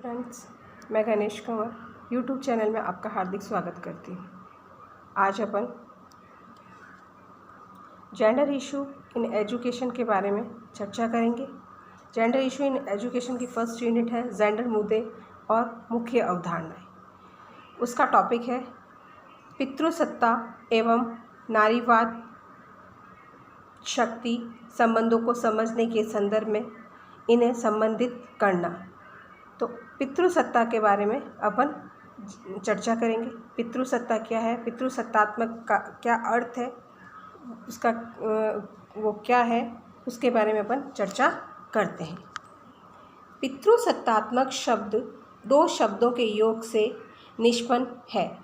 Friends, मैं Ganesh Kanwar YouTube channel में आपका हार्दिक स्वागत करती हूँ। आज अपन जेंडर इशू इन एजुकेशन के बारे में चर्चा करेंगे। जेंडर इशू इन एजुकेशन की फर्स्ट यूनिट है जेंडर मुद्दे और मुख्य अवधारणाएं। उसका टॉपिक है पितृसत्ता एवं नारीवाद शक्ति संबंधों को समझने के संदर्भ में इन्हें संबंधित करना। तो पितृसत्ता के बारे में अपन चर्चा करेंगे। पितृसत्ता क्या है, पितृसत्तात्मक का क्या अर्थ है, उसका वो क्या है, उसके बारे में अपन चर्चा करते हैं। पितृसत्तात्मक शब्द दो शब्दों के योग से निष्पन्न है।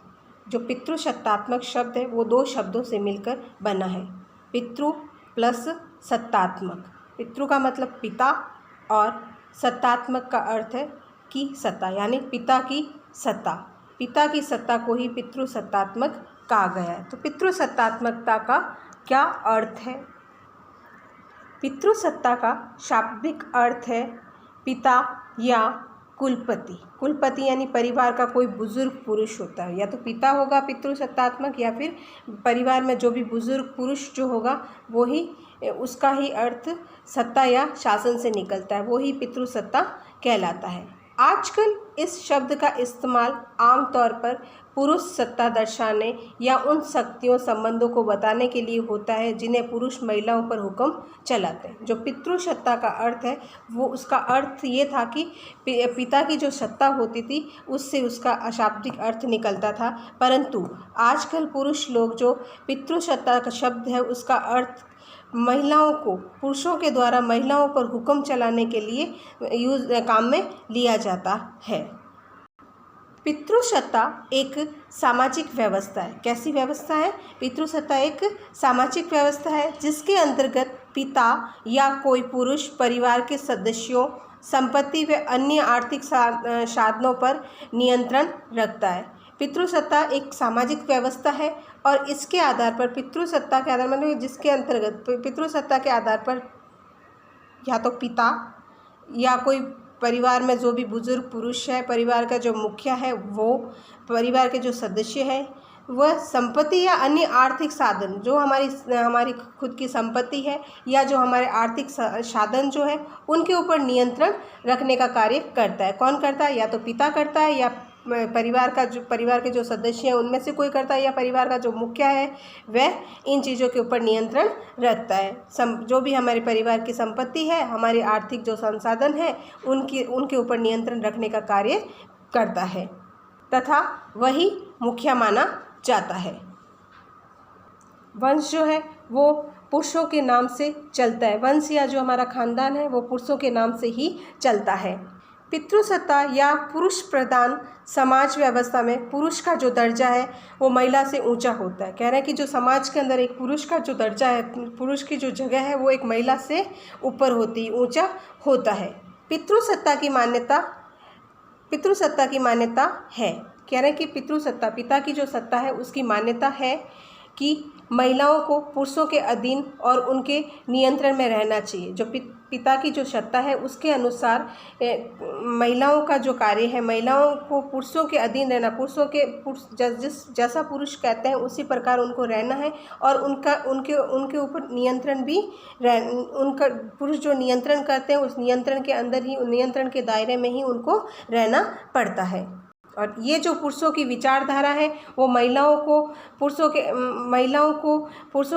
जो पितृसत्तात्मक शब्द है वो दो शब्दों से मिलकर बना है, पितृ प्लस सत्तात्मक। पितृ का मतलब पिता और सत्तात्मक का अर्थ है की सत्ता, यानी पिता की सत्ता। पिता की सत्ता को ही पितृसत्तात्मक कहा गया है। तो पितृसत्तात्मकता का क्या अर्थ है? पितृसत्ता का शाब्दिक अर्थ है पिता या कुलपति। कुलपति यानी परिवार का कोई बुजुर्ग पुरुष होता है, या तो पिता होगा पितृसत्तात्मक, या फिर परिवार में जो भी बुजुर्ग पुरुष जो होगा वो ही, उसका ही अर्थ सत्ता या शासन से निकलता है, वो ही पितृसत्ता कहलाता है। आजकल इस शब्द का इस्तेमाल आमतौर पर पुरुष सत्ता दर्शाने या उन शक्तियों संबंधों को बताने के लिए होता है जिन्हें पुरुष महिलाओं पर हुक्म चलाते हैं। जो पितृसत्ता का अर्थ है वो, उसका अर्थ ये था कि पिता की जो सत्ता होती थी उससे उसका अशाब्दिक अर्थ निकलता था, परंतु आजकल पुरुष लोग जो पितृसत्ता का शब्द है उसका अर्थ महिलाओं को, पुरुषों के द्वारा महिलाओं पर हुक्म चलाने के लिए काम में लिया जाता है। पितृसत्ता एक सामाजिक व्यवस्था है। कैसी व्यवस्था है? पितृसत्ता एक सामाजिक व्यवस्था है जिसके अंतर्गत पिता या कोई पुरुष परिवार के सदस्यों, संपत्ति व अन्य आर्थिक साधनों पर नियंत्रण रखता है। पितृसत्ता एक सामाजिक व्यवस्था है और इसके आधार पर, पितृसत्ता के आधार मतलब जिसके अंतर्गत पितृसत्ता के आधार पर या तो पिता या कोई परिवार में जो भी बुजुर्ग पुरुष है, परिवार का जो मुखिया है, वो परिवार के जो सदस्य हैं वह संपत्ति या अन्य आर्थिक साधन, जो हमारी खुद की संपत्ति है या जो हमारे आर्थिक साधन जो है उनके ऊपर नियंत्रण रखने का कार्य करता है। कौन करता है? या तो पिता करता है, या परिवार के जो सदस्य हैं उनमें से कोई करता है, या परिवार का जो मुखिया है वह इन चीज़ों के ऊपर नियंत्रण रखता है। जो भी हमारे परिवार की संपत्ति है, हमारे आर्थिक जो संसाधन है, उनके ऊपर नियंत्रण रखने का कार्य करता है तथा वही मुखिया माना जाता है। वंश जो है वो पुरुषों के नाम से चलता है। वंश या जो हमारा खानदान है वो पुरुषों के नाम से ही चलता है। पितृसत्ता या पुरुष प्रधान समाज व्यवस्था में पुरुष का जो दर्जा है वो महिला से ऊंचा होता है। कह रहे हैं कि जो समाज के अंदर एक पुरुष का जो दर्जा है, पुरुष की जो जगह है वो एक महिला से ऊपर होती, ऊंचा होता है। पितृसत्ता की मान्यता है। कह रहे हैं कि पितृसत्ता, पिता की जो सत्ता है उसकी मान्यता है कि महिलाओं को पुरुषों के अधीन और उनके नियंत्रण में रहना चाहिए। जो पिता की जो सत्ता है उसके अनुसार महिलाओं का जो कार्य है, महिलाओं को पुरुषों के अधीन रहना, जैसा पुरुष कहते हैं उसी प्रकार उनको रहना है, और उनके ऊपर नियंत्रण भी उनका, पुरुष जो नियंत्रण करते हैं उस नियंत्रण के अंदर ही, नियंत्रण के दायरे में ही उनको रहना पड़ता है। और ये जो पुरुषों की विचारधारा है वो महिलाओं को पुरुषों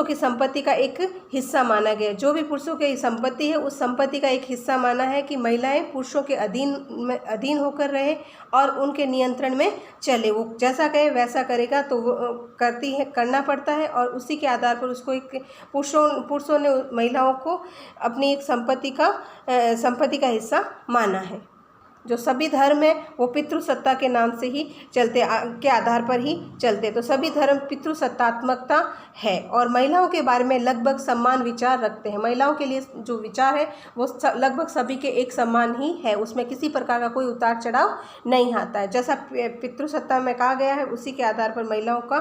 की संपत्ति का एक हिस्सा माना गया है। जो भी पुरुषों की संपत्ति है उस संपत्ति का एक हिस्सा माना है कि महिलाएं पुरुषों के अधीन होकर रहे और उनके नियंत्रण में चले। वो जैसा कहे वैसा करेगा, तो वो करना पड़ता है, और उसी के आधार पर उसको एक पुरुषों ने महिलाओं को अपनी एक संपत्ति का हिस्सा माना है। जो सभी धर्म है वो पितृसत्ता के नाम से ही चलते, के आधार पर ही चलते। तो सभी धर्म पितृसत्तात्मकता है और महिलाओं के बारे में लगभग समान विचार रखते हैं। महिलाओं के लिए जो विचार है वो लगभग सभी के एक समान ही है, उसमें किसी प्रकार का कोई उतार चढ़ाव नहीं आता है। जैसा पितृसत्ता में कहा गया है उसी के आधार पर महिलाओं का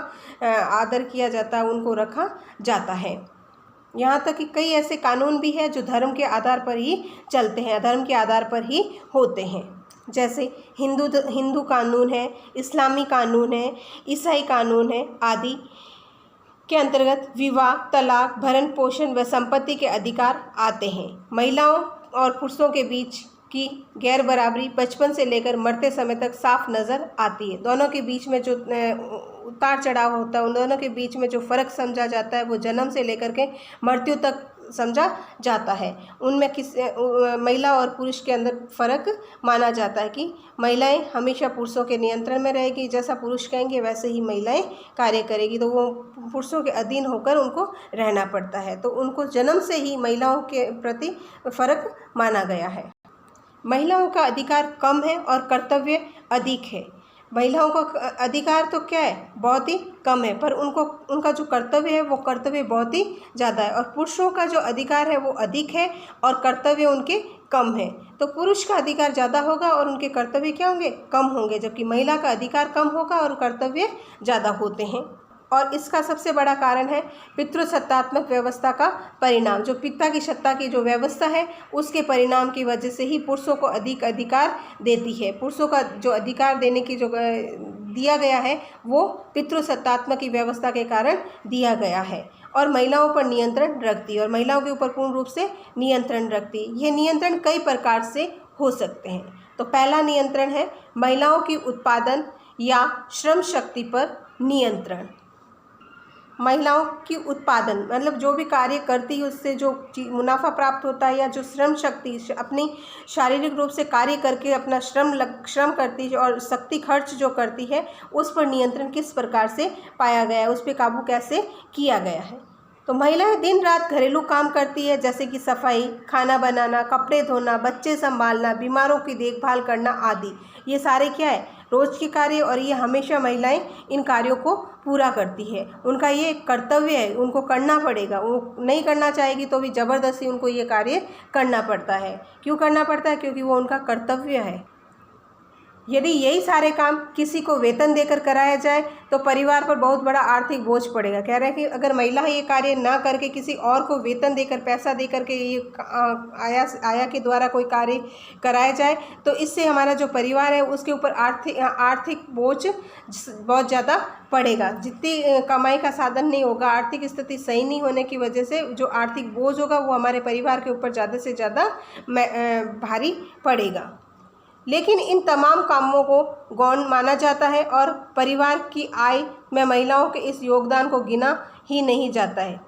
आदर किया जाता है, उनको रखा जाता है। यहाँ तक कि कई ऐसे कानून भी हैं जो धर्म के आधार पर ही चलते हैं, धर्म के आधार पर ही होते हैं। जैसे हिंदू कानून है, इस्लामी कानून है, ईसाई कानून है आदि के अंतर्गत विवाह, तलाक, भरण पोषण व संपत्ति के अधिकार आते हैं। महिलाओं और पुरुषों के बीच की गैर बराबरी बचपन से लेकर मरते समय तक साफ नज़र आती है। दोनों के बीच में जो उतार चढ़ाव होता है, उन दोनों के बीच में जो फ़र्क समझा जाता है वो जन्म से लेकर के मृत्यु तक समझा जाता है। उनमें महिला और पुरुष के अंदर फ़र्क माना जाता है कि महिलाएं हमेशा पुरुषों के नियंत्रण में रहेगी, जैसा पुरुष कहेंगे वैसे ही महिलाएं कार्य करेगी, तो वो पुरुषों के अधीन होकर उनको रहना पड़ता है। तो उनको जन्म से ही महिलाओं के प्रति फ़र्क माना गया है। महिलाओं का अधिकार कम है और कर्तव्य अधिक है। महिलाओं का अधिकार तो क्या है, बहुत ही कम है, पर उनका जो कर्तव्य है वो कर्तव्य बहुत ही ज़्यादा है। और पुरुषों का जो अधिकार है वो अधिक है और कर्तव्य उनके कम है। तो पुरुष का अधिकार ज़्यादा होगा और उनके कर्तव्य क्या होंगे, कम होंगे, जबकि महिला का अधिकार कम होगा और कर्तव्य ज़्यादा होते हैं। और इसका सबसे बड़ा कारण है पितृसत्तात्मक व्यवस्था का परिणाम। जो पिता की सत्ता की जो व्यवस्था है उसके परिणाम की वजह से ही पुरुषों को अधिक अधिकार देती है। पुरुषों का जो अधिकार देने की जो दिया गया है वो पितृसत्तात्मक की व्यवस्था के कारण दिया गया है और महिलाओं पर नियंत्रण रखती है और महिलाओं के ऊपर पूर्ण रूप से नियंत्रण रखती है। ये नियंत्रण कई प्रकार से हो सकते हैं। तो पहला नियंत्रण है महिलाओं की उत्पादन या श्रम शक्ति पर नियंत्रण। महिलाओं की उत्पादन मतलब जो भी कार्य करती है उससे जो मुनाफा प्राप्त होता है या जो श्रम शक्ति अपनी शारीरिक रूप से कार्य करके अपना श्रम करती है और शक्ति खर्च जो करती है उस पर नियंत्रण किस प्रकार से पाया गया है, उस पर काबू कैसे किया गया है। तो महिलाएं दिन रात घरेलू काम करती है, जैसे कि सफाई, खाना बनाना, कपड़े धोना, बच्चे संभालना, बीमारों की देखभाल करना आदि। ये सारे क्या है, रोज के कार्य, और ये हमेशा महिलाएं इन कार्यों को पूरा करती है। उनका ये कर्तव्य है, उनको करना पड़ेगा। वो नहीं करना चाहेगी तो भी ज़बरदस्ती उनको ये कार्य करना पड़ता है। क्यों करना पड़ता है? क्योंकि वो उनका कर्तव्य है। यदि यही सारे काम किसी को वेतन देकर कराया जाए तो परिवार पर बहुत बड़ा आर्थिक बोझ पड़ेगा। कह रहे हैं कि अगर महिला ये कार्य ना करके किसी और को वेतन देकर, पैसा देकर के ये आया के द्वारा कोई कार्य कराया जाए तो इससे हमारा जो परिवार है उसके ऊपर आर्थिक बोझ बहुत ज़्यादा पड़ेगा। जितनी कमाई का साधन नहीं होगा, आर्थिक स्थिति सही नहीं होने की वजह से जो आर्थिक बोझ होगा वो हमारे परिवार के ऊपर ज़्यादा से ज़्यादा भारी पड़ेगा। लेकिन इन तमाम कामों को गौण माना जाता है और परिवार की आय में महिलाओं के इस योगदान को गिना ही नहीं जाता है।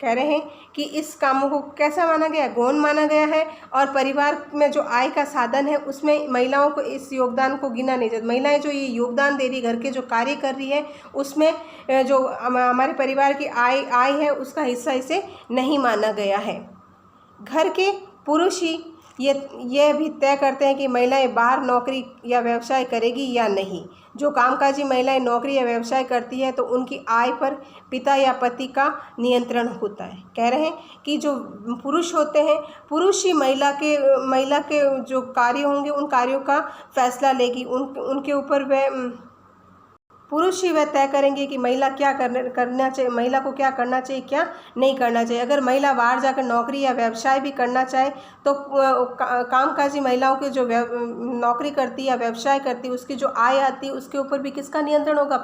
कह रहे हैं कि इस कामों को कैसा माना गया है, गौण माना गया है, और परिवार में जो आय का साधन है उसमें महिलाओं को इस योगदान को गिना नहीं जाता। महिलाएं जो ये योगदान दे रही, घर के जो कार्य कर रही है उसमें जो हमारे परिवार की आय है उसका हिस्सा इसे नहीं माना गया है। घर के पुरुष ही ये भी तय करते हैं कि महिलाएं बाहर नौकरी या व्यवसाय करेगी या नहीं। जो कामकाजी महिलाएं नौकरी या व्यवसाय करती है तो उनकी आय पर पिता या पति का नियंत्रण होता है। कह रहे हैं कि जो पुरुष होते हैं, पुरुष ही महिला के जो कार्य होंगे उन कार्यों का फैसला लेगी। उनके ऊपर पुरुष ही वह तय करेंगे कि महिला क्या करना चाहिए, महिला को क्या करना चाहिए, क्या नहीं करना चाहिए। अगर महिला बाहर जाकर नौकरी या व्यवसाय भी करना चाहे तो कामकाजी महिलाओं के जो नौकरी करती या व्यवसाय करती उसकी जो आय आती है उसके ऊपर भी किसका नियंत्रण होगा?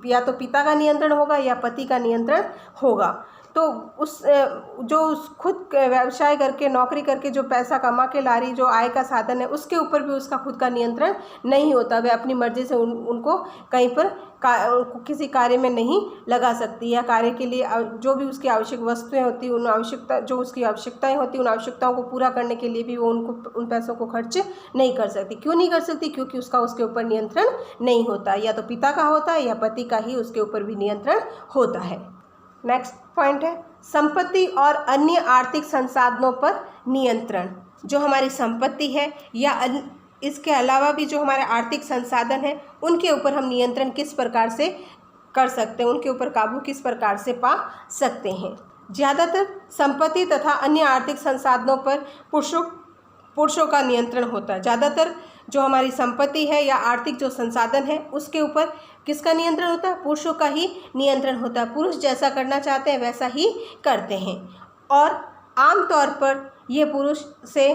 या तो पिता का नियंत्रण होगा या पति का नियंत्रण होगा। तो खुद व्यवसाय करके, नौकरी करके जो पैसा कमा के ला रही, जो आय का साधन है, उसके ऊपर भी उसका खुद का नियंत्रण नहीं होता। वह अपनी मर्जी से उनको कहीं पर किसी कार्य में नहीं लगा सकती, या कार्य के लिए जो भी उसकी आवश्यक वस्तुएं होती, जो उसकी आवश्यकताएं होती, उन आवश्यकताओं को पूरा करने के लिए भी वो उन पैसों को खर्च नहीं कर सकती। क्यों नहीं कर सकती? क्योंकि उसके ऊपर नियंत्रण नहीं होता। या तो पिता का होता है या पति का ही उसके ऊपर भी नियंत्रण होता है। नेक्स्ट पॉइंट है संपत्ति और अन्य आर्थिक संसाधनों पर नियंत्रण। जो हमारी संपत्ति है या इसके अलावा भी जो हमारे आर्थिक संसाधन है उनके ऊपर हम नियंत्रण किस प्रकार से कर सकते हैं, उनके ऊपर काबू किस प्रकार से पा सकते हैं। ज़्यादातर संपत्ति तथा अन्य आर्थिक संसाधनों पर पुरुषों का नियंत्रण होता है। ज़्यादातर जो हमारी संपत्ति है या आर्थिक जो संसाधन है उसके ऊपर किसका नियंत्रण होता है? पुरुषों का ही नियंत्रण होता है। पुरुष जैसा करना चाहते हैं वैसा ही करते हैं और आम तौर पर ये पुरुष से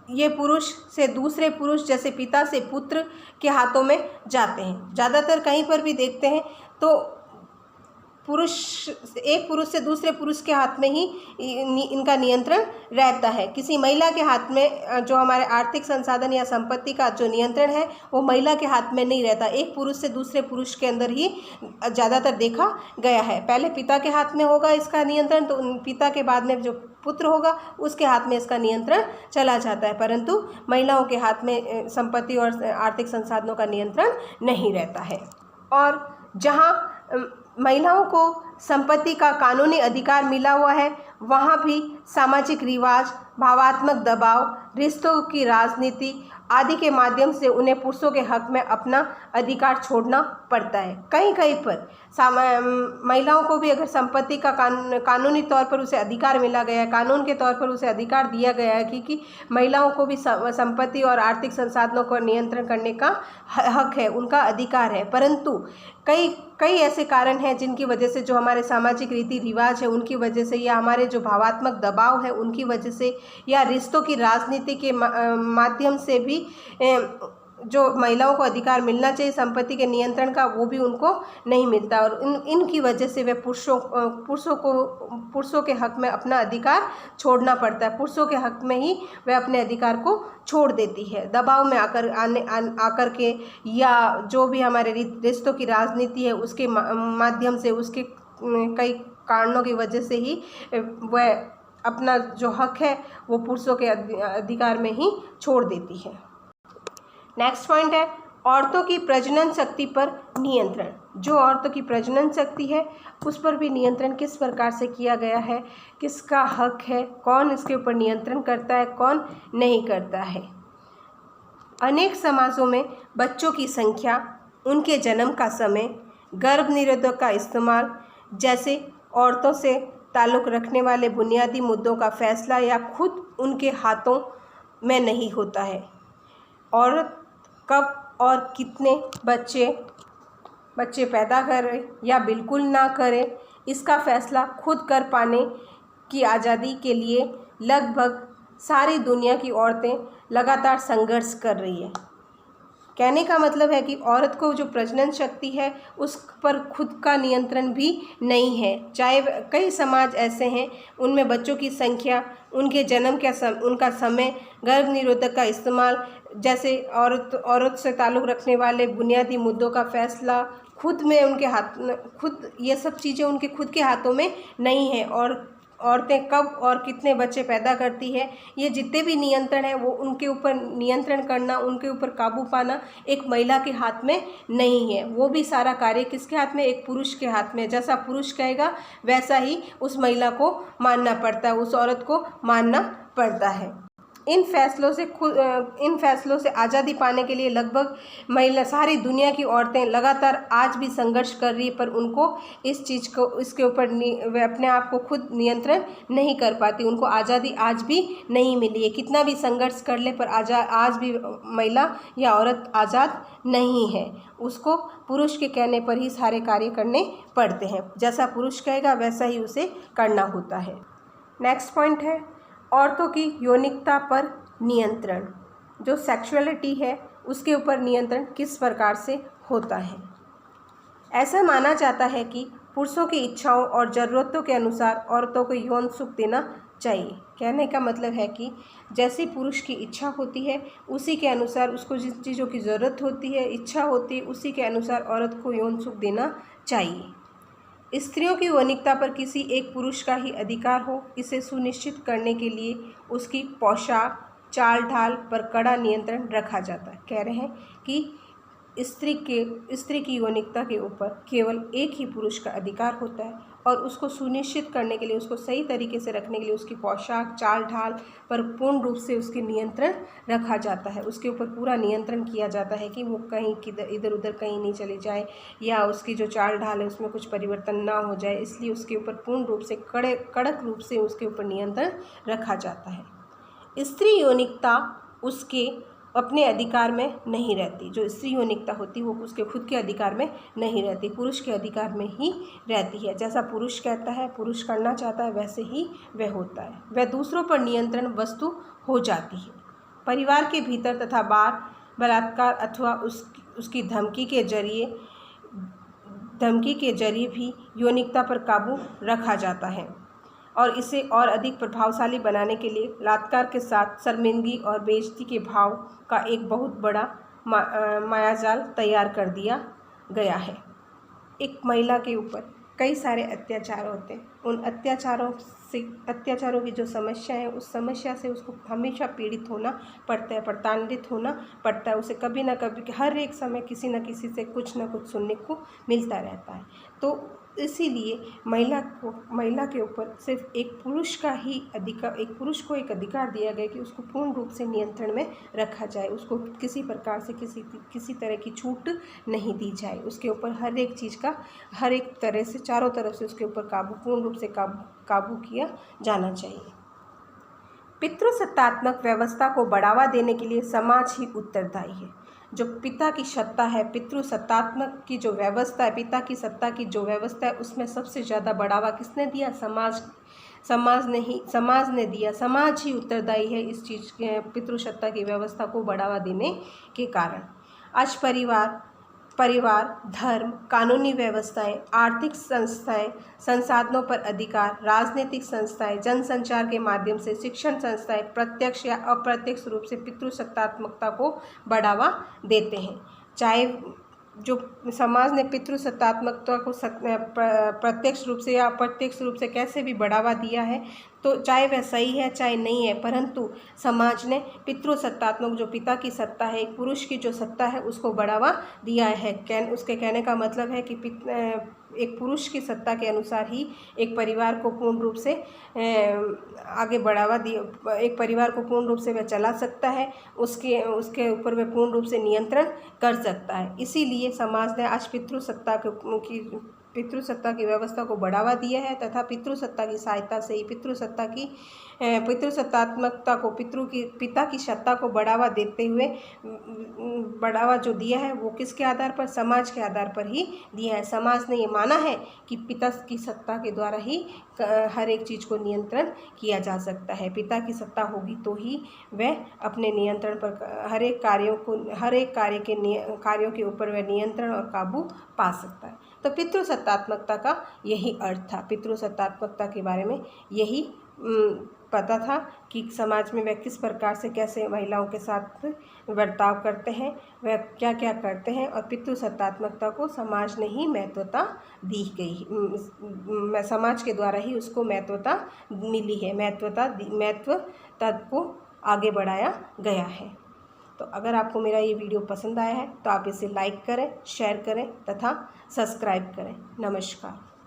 ये पुरुष से दूसरे पुरुष, जैसे पिता से पुत्र के हाथों में जाते हैं। ज़्यादातर कहीं पर भी देखते हैं तो एक पुरुष से दूसरे पुरुष के हाथ में ही इनका नियंत्रण रहता है। किसी महिला के हाथ में जो हमारे आर्थिक संसाधन या संपत्ति का जो नियंत्रण है वो महिला के हाथ में नहीं रहता। एक पुरुष से दूसरे पुरुष के अंदर ही ज़्यादातर देखा गया है। पहले पिता के हाथ में होगा इसका नियंत्रण, तो पिता के बाद में जो पुत्र होगा उसके हाथ में इसका नियंत्रण चला जाता है, परंतु महिलाओं के हाथ में संपत्ति और आर्थिक संसाधनों का नियंत्रण नहीं रहता है। और जहाँ महिलाओं को संपत्ति का कानूनी अधिकार मिला हुआ है, वहाँ भी सामाजिक रिवाज, भावात्मक दबाव, रिश्तों की राजनीति आदि के माध्यम से उन्हें पुरुषों के हक में अपना अधिकार छोड़ना पड़ता है। कहीं कहीं पर महिलाओं को भी अगर संपत्ति का कानूनी तौर पर उसे अधिकार मिला गया है, कानून के तौर पर उसे अधिकार दिया गया है कि महिलाओं को भी संपत्ति और आर्थिक संसाधनों को नियंत्रण करने का हक है, उनका अधिकार है, परंतु कई ऐसे कारण हैं जिनकी वजह से, जो हमारे सामाजिक रीति रिवाज है उनकी वजह से, या हमारे जो भावात्मक दबाव है उनकी वजह से, या रिश्तों की राजनीति के माध्यम से भी जो महिलाओं को अधिकार मिलना चाहिए संपत्ति के नियंत्रण का, वो भी उनको नहीं मिलता। और इनकी वजह से वे पुरुषों के हक में अपना अधिकार छोड़ना पड़ता है। पुरुषों के हक में ही वे अपने अधिकार को छोड़ देती है, दबाव में आकर के, या जो भी हमारे रिश्तों की राजनीति है उसके माध्यम से, उसके कई कारणों की वजह से ही वह अपना जो हक है वो पुरुषों के अधिकार में ही छोड़ देती है। नेक्स्ट पॉइंट है औरतों की प्रजनन शक्ति पर नियंत्रण। जो औरतों की प्रजनन शक्ति है उस पर भी नियंत्रण किस प्रकार से किया गया है, किसका हक है, कौन इसके ऊपर नियंत्रण करता है, कौन नहीं करता है। अनेक समाजों में बच्चों की संख्या, उनके जन्म का समय, गर्भ निरोधक का इस्तेमाल जैसे औरतों से ताल्लुक़ रखने वाले बुनियादी मुद्दों का फैसला या खुद उनके हाथों में नहीं होता है। औरत कब और कितने बच्चे पैदा करें या बिल्कुल ना करें, इसका फैसला खुद कर पाने की आज़ादी के लिए लगभग सारी दुनिया की औरतें लगातार संघर्ष कर रही है। कहने का मतलब है कि औरत को जो प्रजनन शक्ति है उस पर खुद का नियंत्रण भी नहीं है। चाहे कई समाज ऐसे हैं उनमें बच्चों की संख्या, उनके जन्म का उनका समय, गर्भ निरोधक का इस्तेमाल जैसे औरत से ताल्लुक़ रखने वाले बुनियादी मुद्दों का फैसला खुद में उनके हाथ, खुद ये सब चीज़ें उनके खुद के हाथों में नहीं है। और औरतें कब और कितने बच्चे पैदा करती है, ये जितने भी नियंत्रण है वो उनके ऊपर नियंत्रण करना, उनके ऊपर काबू पाना एक महिला के हाथ में नहीं है। वो भी सारा कार्य किसके हाथ में, एक पुरुष के हाथ में। जैसा पुरुष कहेगा वैसा ही उस महिला को मानना पड़ता है, उस औरत को मानना पड़ता है। इन फैसलों से आज़ादी पाने के लिए लगभग सारी दुनिया की औरतें लगातार आज भी संघर्ष कर रही है, पर उनको इसके ऊपर वे अपने आप को खुद नियंत्रण नहीं कर पाती, उनको आज़ादी आज भी नहीं मिली है। कितना भी संघर्ष कर ले पर आज भी महिला या औरत आज़ाद नहीं है, उसको पुरुष के कहने पर ही सारे कार्य करने पड़ते हैं। जैसा पुरुष कहेगा वैसा ही उसे करना होता है। नेक्स्ट पॉइंट है औरतों की यौनिकता पर नियंत्रण। जो सेक्सुअलिटी है उसके ऊपर नियंत्रण किस प्रकार से होता है। ऐसा माना जाता है कि पुरुषों की इच्छाओं और ज़रूरतों के अनुसार औरतों को यौन सुख देना चाहिए। कहने का मतलब है कि जैसी पुरुष की इच्छा होती है उसी के अनुसार, उसको जिस चीज़ों की ज़रूरत होती है, इच्छा होती है, उसी के अनुसार औरत को यौन सुख देना चाहिए। स्त्रियों की यौनिकता पर किसी एक पुरुष का ही अधिकार हो, इसे सुनिश्चित करने के लिए उसकी पोशाक, चाल ढाल पर कड़ा नियंत्रण रखा जाता है। कह रहे हैं कि स्त्री की यौनिकता के ऊपर केवल एक ही पुरुष का अधिकार होता है और उसको सुनिश्चित करने के लिए, उसको सही तरीके से रखने के लिए उसकी पोशाक, चाल ढाल पर पूर्ण रूप से उसकी नियंत्रण रखा जाता है। उसके ऊपर पूरा नियंत्रण किया जाता है कि वो कहीं इधर उधर कहीं नहीं चली जाए, या उसकी जो चाल ढाल है उसमें कुछ परिवर्तन ना हो जाए, इसलिए उसके ऊपर पूर्ण रूप से कड़क रूप से उसके ऊपर नियंत्रण रखा जाता है। स्त्री यौनिकता उसके अपने अधिकार में नहीं रहती। जो स्त्री यौनिकता होती है वो उसके खुद के अधिकार में नहीं रहती, पुरुष के अधिकार में ही रहती है। जैसा पुरुष कहता है, पुरुष करना चाहता है, वैसे ही वह होता है। वह दूसरों पर नियंत्रण वस्तु हो जाती है। परिवार के भीतर तथा बाहर बलात्कार अथवा उसकी धमकी के जरिए भी यौनिकता पर काबू रखा जाता है और इसे और अधिक प्रभावशाली बनाने के लिए बलात्कार के साथ शर्मिंदगी और बेइज्जती के भाव का एक बहुत बड़ा मायाजाल तैयार कर दिया गया है। एक महिला के ऊपर कई सारे अत्याचार होते हैं, उन अत्याचारों की जो समस्या है उस समस्या से उसको हमेशा पीड़ित होना पड़ता है, प्रताड़ित होना पड़ता है। उसे कभी ना कभी हर एक समय किसी न किसी से कुछ ना कुछ सुनने को मिलता रहता है। तो इसीलिए महिला के ऊपर सिर्फ एक पुरुष को एक अधिकार दिया गया कि उसको पूर्ण रूप से नियंत्रण में रखा जाए, उसको किसी प्रकार से किसी तरह की छूट नहीं दी जाए, उसके ऊपर हर एक चीज़ का हर एक तरह से चारों तरफ से उसके ऊपर पूर्ण रूप से काबू किया जाना चाहिए। पितृसत्तात्मक व्यवस्था को बढ़ावा देने के लिए समाज ही उत्तरदायी है। जो पिता की सत्ता है, पितृसत्तात्मक की जो व्यवस्था है, पिता की सत्ता की जो व्यवस्था है, उसमें सबसे ज़्यादा बढ़ावा किसने दिया? समाज ने दिया। समाज ही उत्तरदायी है इस चीज़ के पितृसत्ता की व्यवस्था को बढ़ावा देने के कारण। आज परिवार, धर्म, कानूनी व्यवस्थाएं, आर्थिक संस्थाएं, संसाधनों पर अधिकार, राजनीतिक संस्थाएं, जनसंचार के माध्यम से शिक्षण संस्थाएं प्रत्यक्ष या अप्रत्यक्ष रूप से पितृसत्तात्मकता को बढ़ावा देते हैं। चाहे जो समाज ने पितृसत्तात्मकता को प्रत्यक्ष रूप से या अप्रत्यक्ष रूप से कैसे भी बढ़ावा दिया है, तो चाहे वह सही है चाहे नहीं है, परंतु समाज ने पितृसत्तात्मक जो पिता की सत्ता है, एक पुरुष की जो सत्ता है, उसको बढ़ावा दिया है। उसके कहने का मतलब है कि एक पुरुष की सत्ता के अनुसार ही एक परिवार को पूर्ण रूप से आगे बढ़ावा दिया, एक परिवार को पूर्ण रूप से वह चला सकता है, उसके ऊपर वह पूर्ण रूप से नियंत्रण कर सकता है। इसीलिए समाज ने आज पितृसत्ता की व्यवस्था को बढ़ावा दिया है तथा पितृसत्ता की सहायता से ही पितृसत्तात्मकता को पिता की सत्ता को बढ़ावा देते हुए बढ़ावा जो दिया है वो किसके आधार पर? समाज के आधार पर ही दिया है। समाज ने ये माना है कि पिता की सत्ता के द्वारा ही हर एक चीज़ को नियंत्रण किया जा सकता है। पिता की सत्ता होगी तो ही वह अपने नियंत्रण पर हर एक कार्यों के ऊपर वह नियंत्रण और काबू पा सकता है। तो पितृसत्तात्मकता का यही अर्थ था। पितृसत्तात्मकता के बारे में यही पता था कि समाज में वह किस प्रकार से कैसे महिलाओं के साथ बर्ताव करते हैं, वह क्या क्या करते हैं, और पितृसत्तात्मकता को समाज ने ही महत्वता दी गई, समाज के द्वारा ही उसको महत्वता मिली है, महत्वता को आगे बढ़ाया गया है। तो अगर आपको मेरा ये वीडियो पसंद आया है तो आप इसे लाइक करें, शेयर करें तथा सब्सक्राइब करें। नमस्कार।